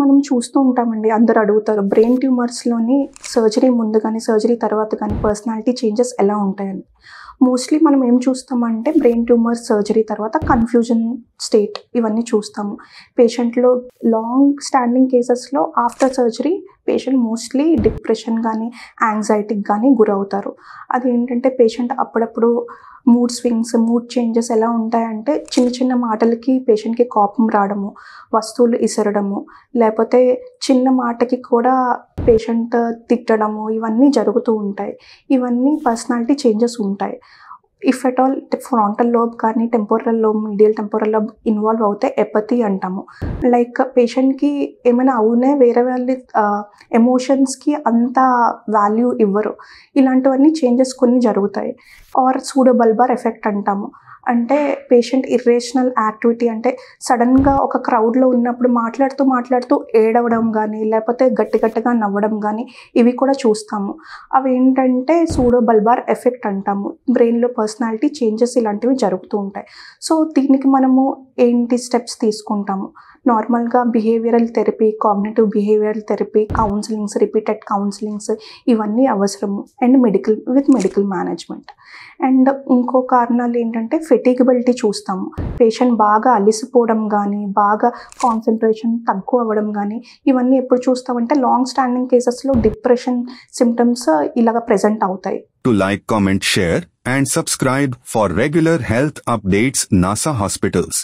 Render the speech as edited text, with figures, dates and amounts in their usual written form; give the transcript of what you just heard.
మనం చూస్తూ ఉంటామండి. అందరూ అడుగుతారు బ్రెయిన్ ట్యూమర్స్‌లోని సర్జరీ ముందు గానీ, సర్జరీ తర్వాత గానీ పర్సనాలిటీ చేంజెస్ ఎలా ఉంటాయని. మోస్ట్‌లీ మనం ఏం చూస్తామంటే బ్రెయిన్ ట్యూమర్ సర్జరీ తర్వాత కన్‌ఫ్యూజన్ స్టేట్ ఇవన్నీ చూస్తాము. పేషెంట్‌లో లాంగ్ స్టాండింగ్ కేసెస్‌లో after surgery patient mostly depression గానీ, యాంగ్జైటీకి గానీ గురవుతారు. అదేంటంటే పేషెంట్ అప్పుడప్పుడు మూడ్ స్వింగ్స్, మూడ్ చేంజెస్ ఎలా ఉంటాయంటే చిన్న చిన్న మాటలకి పేషెంట్‌కి కోపం రావడము, వస్తువులు ఇసరడము, లేపోతే చిన్న మాటకి కూడా పేషెంట్ తిట్టడము ఇవన్నీ జరుగుతూ ఉంటాయి. ఇవన్నీ పర్సనాలిటీ చేంజెస్ ఉంటాయి. If at all frontal lobe కానీ, temporal lobe, medial temporal lobe involve అవుతే ఎపతీ అంటాము. లైక్ పేషెంట్‌కి ఏమైనా అవునే వేరే వాళ్ళ ఎమోషన్స్‌కి అంత వాల్యూ ఇవ్వరు. ఇలాంటివన్నీ చేంజెస్ కొన్ని జరుగుతాయి. ఆర్ సూడో బల్బార్ ఎఫెక్ట్ అంటాము. అంటే పేషెంట్ ఇర్రేషనల్ యాక్టివిటీ అంటే సడెన్‌గా ఒక క్రౌడ్‌లో ఉన్నప్పుడు మాట్లాడుతూ ఏడవడం గానీ, లేపోతే గట్టిగా నవ్వడం గానీ ఇవి కూడా చూస్తాము. అవేంటంటే సూడో బల్బార్ ఎఫెక్ట్ అంటాము. బ్రెయిన్‌లో పర్సనాలిటీ చేంజెస్ ఇలాంటివి జరుగుతూ ఉంటాయి. సో, దీనికి మనము ఏంటి స్టెప్స్ తీసుకుంటాము. నార్మల్‌గా behavioural therapy, cognitive behavioural therapy, counsellings, repeated counsellings ఇవన్నీ అవసరము. And medical management. అండ్ ఇంకో కారణాలు ఏంటంటే ఫెటిగబిలిటీ చూస్తాము. పేషెంట్ బాగా అలిసిపోవడం గానీ, బాగా కాన్సంట్రేషన్ తక్కువ అవ్వడం గానీ, ఇవన్నీ ఎప్పుడు చూస్తామంటే లాంగ్ స్టాండింగ్ కేసెస్‌లో డిప్రెషన్ సింప్టమ్స్ ఇలాగ ప్రెజెంట్ అవుతాయి. To like, comment, share and subscribe for regular health updates NASA Hospitals.